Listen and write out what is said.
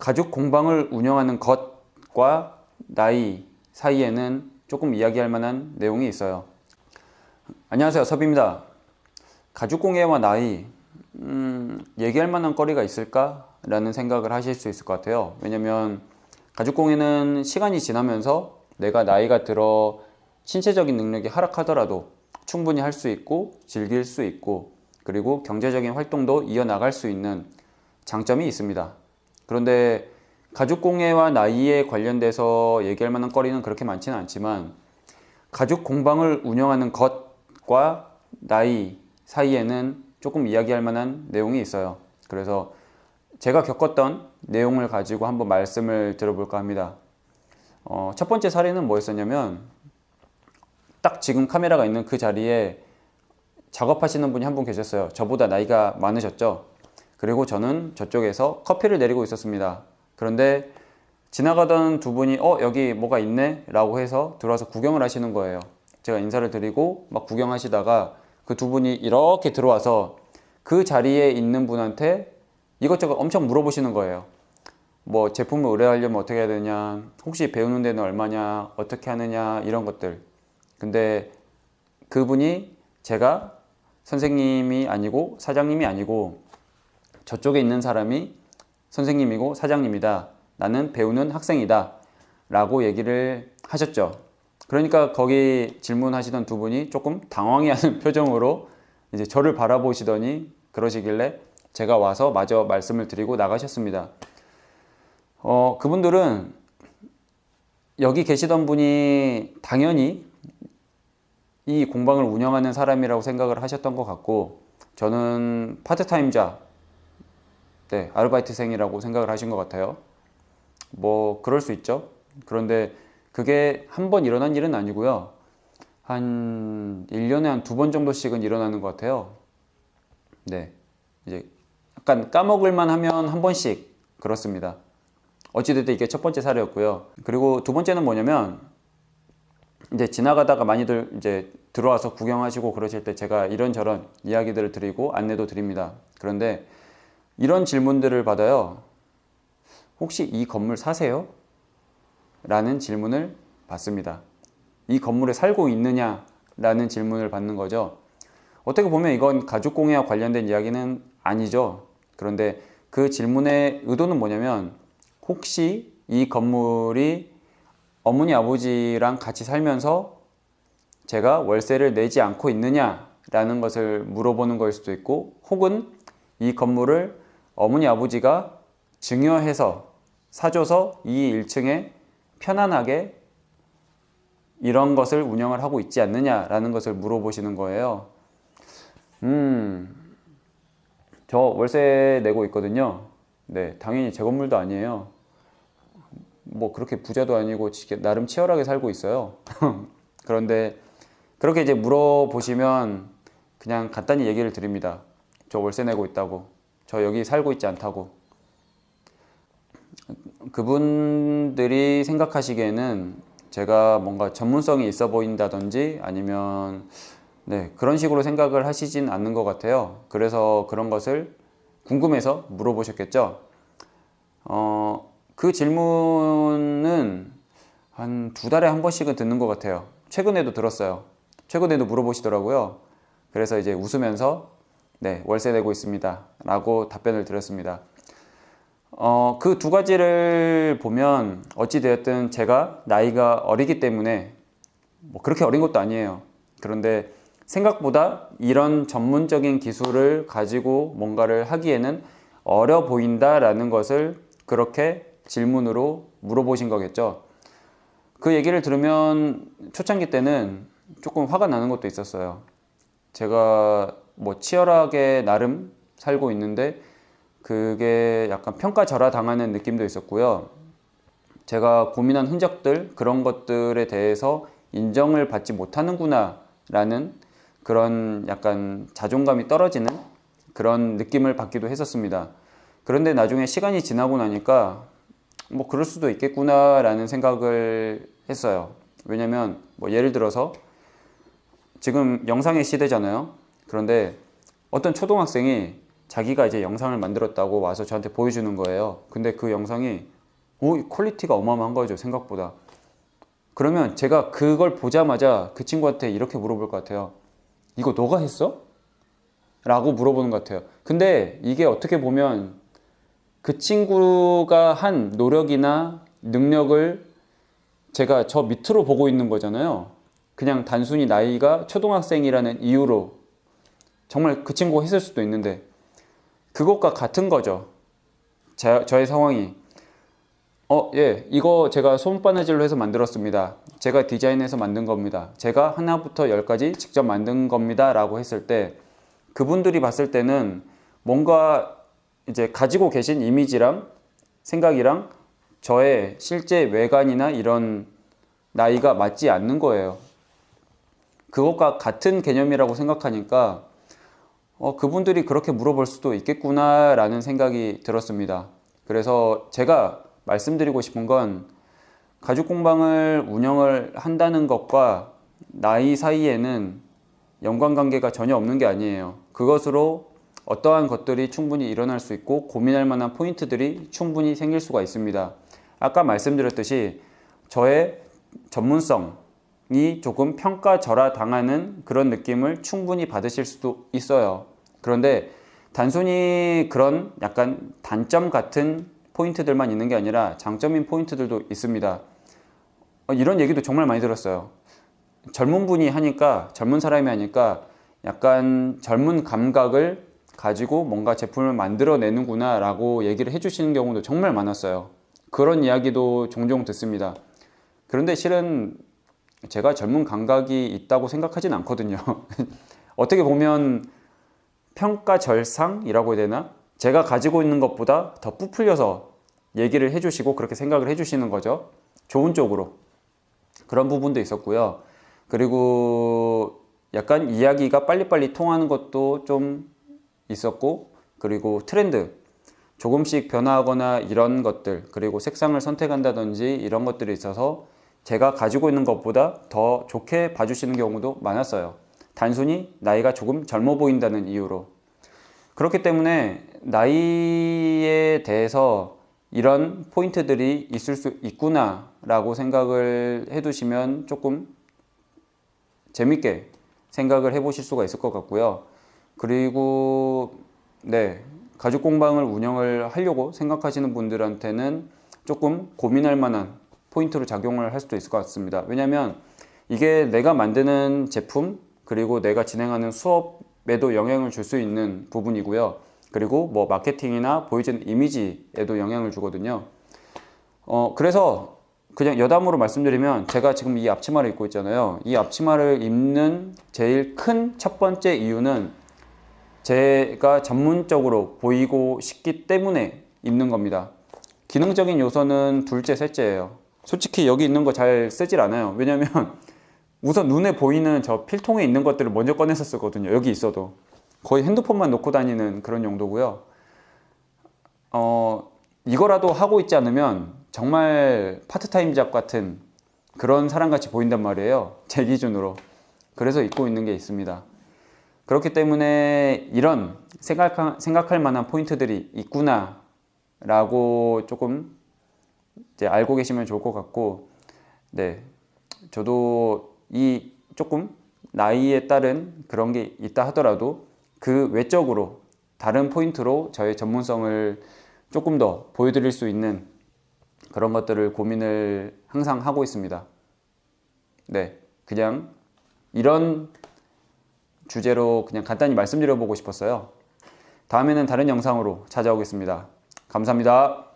가죽 공방을 운영하는 것과 나이 사이에는 조금 이야기할 만한 내용이 있어요. 안녕하세요, 섭입니다. 가죽공예와 나이, 얘기할 만한 거리가 있을까? 라는 생각을 하실 수 있을 것 같아요. 왜냐면 가죽공예는 시간이 지나면서 내가 나이가 들어 신체적인 능력이 하락하더라도 충분히 할 수 있고 즐길 수 있고 그리고 경제적인 활동도 이어나갈 수 있는 장점이 있습니다. 그런데 가죽공예와 나이에 관련돼서 얘기할 만한 거리는 그렇게 많지는 않지만 가죽 공방을 운영하는 것과 나이 사이에는 조금 이야기할 만한 내용이 있어요. 그래서 제가 겪었던 내용을 가지고 한번 말씀을 들어볼까 합니다. 첫 번째 사례는 뭐였었냐면 딱 지금 카메라가 있는 그 자리에 작업하시는 분이 한 분 계셨어요. 저보다 나이가 많으셨죠. 그리고 저는 저쪽에서 커피를 내리고 있었습니다. 그런데 지나가던 두 분이 여기 뭐가 있네? 라고 해서 들어와서 구경을 하시는 거예요. 제가 인사를 드리고 막 구경하시다가 그 두 분이 이렇게 들어와서 그 자리에 있는 분한테 이것저것 엄청 물어보시는 거예요. 뭐 제품을 의뢰하려면 어떻게 해야 되냐, 혹시 배우는 데는 얼마냐, 어떻게 하느냐, 이런 것들. 근데 그분이 제가 선생님이 아니고 사장님이 아니고 저쪽에 있는 사람이 선생님이고 사장님이다. 나는 배우는 학생이다. 라고 얘기를 하셨죠. 그러니까 거기 질문하시던 두 분이 조금 당황해하는 표정으로 이제 저를 바라보시더니 그러시길래 제가 와서 마저 말씀을 드리고 나가셨습니다. 그분들은 여기 계시던 분이 당연히 이 공방을 운영하는 사람이라고 생각을 하셨던 것 같고 저는 파트타임자, 아르바이트생이라고 생각을 하신 것 같아요. 뭐 그럴 수 있죠. 그런데 그게 한 번 일어난 일은 아니고요. 한 1년에 한 2번 정도씩은 일어나는 것 같아요. 네. 이제 약간 까먹을만 하면 한 번씩 그렇습니다. 어찌됐든 이게 첫 번째 사례였고요. 그리고 두 번째는 뭐냐면 이제 지나가다가 많이들 이제 들어와서 구경하시고 그러실 때 제가 이런저런 이야기들을 드리고 안내도 드립니다. 그런데 이런 질문들을 받아요. 혹시 이 건물 사세요? 라는 질문을 받습니다. 이 건물에 살고 있느냐? 라는 질문을 받는 거죠. 어떻게 보면 이건 가죽공예와 관련된 이야기는 아니죠. 그런데 그 질문의 의도는 뭐냐면 혹시 이 건물이 어머니 아버지랑 같이 살면서 제가 월세를 내지 않고 있느냐라는 것을 물어보는 걸 수도 있고 혹은 이 건물을 어머니 아버지가 증여해서 사줘서 이 1층에 편안하게 이런 것을 운영을 하고 있지 않느냐라는 것을 물어보시는 거예요. 저 월세 내고 있거든요. 네, 당연히 제 건물도 아니에요. 뭐 그렇게 부자도 아니고 나름 치열하게 살고 있어요. 그런데 그렇게 이제 물어보시면 그냥 간단히 얘기를 드립니다. 저 월세 내고 있다고. 저 여기 살고 있지 않다고. 그분들이 생각하시기에는 제가 뭔가 전문성이 있어 보인다든지 아니면 그런 식으로 생각을 하시진 않는 것 같아요. 그래서 그런 것을 궁금해서 물어보셨겠죠. 그 질문은 한 2달에 한 번씩은 듣는 것 같아요. 최근에도 들었어요. 최근에도 물어보시더라고요. 그래서 이제 웃으면서 월세 내고 있습니다 라고 답변을 드렸습니다. 그 두 가지를 보면 어찌되었든 제가 나이가 어리기 때문에 뭐 그렇게 어린 것도 아니에요. 그런데 생각보다 이런 전문적인 기술을 가지고 뭔가를 하기에는 어려 보인다라는 것을 그렇게 질문으로 물어보신 거겠죠. 그 얘기를 들으면 초창기 때는 조금 화가 나는 것도 있었어요. 제가 뭐 치열하게 나름 살고 있는데 그게 약간 평가절하 당하는 느낌도 있었고요. 제가 고민한 흔적들, 그런 것들에 대해서 인정을 받지 못하는구나 라는 그런 약간 자존감이 떨어지는 그런 느낌을 받기도 했었습니다. 그런데 나중에 시간이 지나고 나니까 뭐 그럴 수도 있겠구나 라는 생각을 했어요. 왜냐면 뭐 예를 들어서 지금 영상의 시대잖아요. 그런데 어떤 초등학생이 자기가 이제 영상을 만들었다고 와서 저한테 보여주는 거예요. 근데 그 영상이 퀄리티가 어마어마한 거죠, 생각보다. 그러면 제가 그걸 보자마자 그 친구한테 이렇게 물어볼 것 같아요. 이거 너가 했어? 라고 물어보는 것 같아요. 근데 이게 어떻게 보면 그 친구가 한 노력이나 능력을 제가 저 밑으로 보고 있는 거잖아요. 그냥 단순히 나이가 초등학생이라는 이유로 정말 그 친구가 했을 수도 있는데 그것과 같은 거죠. 저의 상황이. 예, 이거 제가 손바느질로 해서 만들었습니다. 제가 디자인해서 만든 겁니다. 제가 하나부터 열까지 직접 만든 겁니다. 라고 했을 때 그분들이 봤을 때는 뭔가 이제 가지고 계신 이미지랑 생각이랑 저의 실제 외관이나 이런 나이가 맞지 않는 거예요. 그것과 같은 개념이라고 생각하니까 그분들이 그렇게 물어볼 수도 있겠구나 라는 생각이 들었습니다. 그래서 제가 말씀드리고 싶은 건 가죽공방을 운영을 한다는 것과 나이 사이에는 연관관계가 전혀 없는 게 아니에요. 그것으로 어떠한 것들이 충분히 일어날 수 있고 고민할 만한 포인트들이 충분히 생길 수가 있습니다. 아까 말씀드렸듯이 저의 전문성이 조금 평가절하 당하는 그런 느낌을 충분히 받으실 수도 있어요. 그런데 단순히 그런 약간 단점 같은 포인트들만 있는 게 아니라 장점인 포인트들도 있습니다. 이런 얘기도 정말 많이 들었어요. 젊은 분이 하니까, 젊은 사람이 하니까 약간 젊은 감각을 가지고 뭔가 제품을 만들어내는구나 라고 얘기를 해주시는 경우도 정말 많았어요. 그런 이야기도 종종 듣습니다. 그런데 실은 제가 젊은 감각이 있다고 생각하진 않거든요. 어떻게 보면 평가절상이라고 해야 되나? 제가 가지고 있는 것보다 더 부풀려서 얘기를 해주시고 그렇게 생각을 해주시는 거죠. 좋은 쪽으로. 그런 부분도 있었고요. 그리고 약간 이야기가 빨리빨리 통하는 것도 좀 있었고, 그리고 트렌드 조금씩 변화하거나 이런 것들, 그리고 색상을 선택한다든지 이런 것들이 있어서 제가 가지고 있는 것보다 더 좋게 봐주시는 경우도 많았어요. 단순히 나이가 조금 젊어 보인다는 이유로. 그렇기 때문에 나이에 대해서 이런 포인트들이 있을 수 있구나 라고 생각을 해두시면 조금 재밌게 생각을 해보실 수가 있을 것 같고요. 그리고 네, 가죽공방을 운영을 하려고 생각하시는 분들한테는 조금 고민할 만한 포인트로 작용을 할 수도 있을 것 같습니다. 왜냐하면 이게 내가 만드는 제품 그리고 내가 진행하는 수업에도 영향을 줄 수 있는 부분이고요. 그리고 뭐 마케팅이나 보여지는 이미지에도 영향을 주거든요. 그래서 그냥 여담으로 말씀드리면 제가 지금 이 앞치마를 입고 있잖아요. 이 앞치마를 입는 제일 큰 첫 번째 이유는 제가 전문적으로 보이고 싶기 때문에 입는 겁니다. 기능적인 요소는 둘째, 셋째예요. 솔직히 여기 있는 거 잘 쓰질 않아요. 왜냐면 우선 눈에 보이는 저 필통에 있는 것들을 먼저 꺼내서 쓰거든요. 여기 있어도. 거의 핸드폰만 놓고 다니는 그런 용도고요. 이거라도 하고 있지 않으면 정말 파트타임 잡 같은 그런 사람같이 보인단 말이에요. 제 기준으로. 그래서 입고 있는 게 있습니다. 그렇기 때문에 이런 생각할 만한 포인트들이 있구나 라고 조금 이제 알고 계시면 좋을 것 같고, 네, 저도 이 조금 나이에 따른 그런 게 있다 하더라도 그 외적으로 다른 포인트로 저의 전문성을 조금 더 보여드릴 수 있는 그런 것들을 고민을 항상 하고 있습니다. 네, 그냥 이런 주제로 그냥 간단히 말씀드려보고 싶었어요. 다음에는 다른 영상으로 찾아오겠습니다. 감사합니다.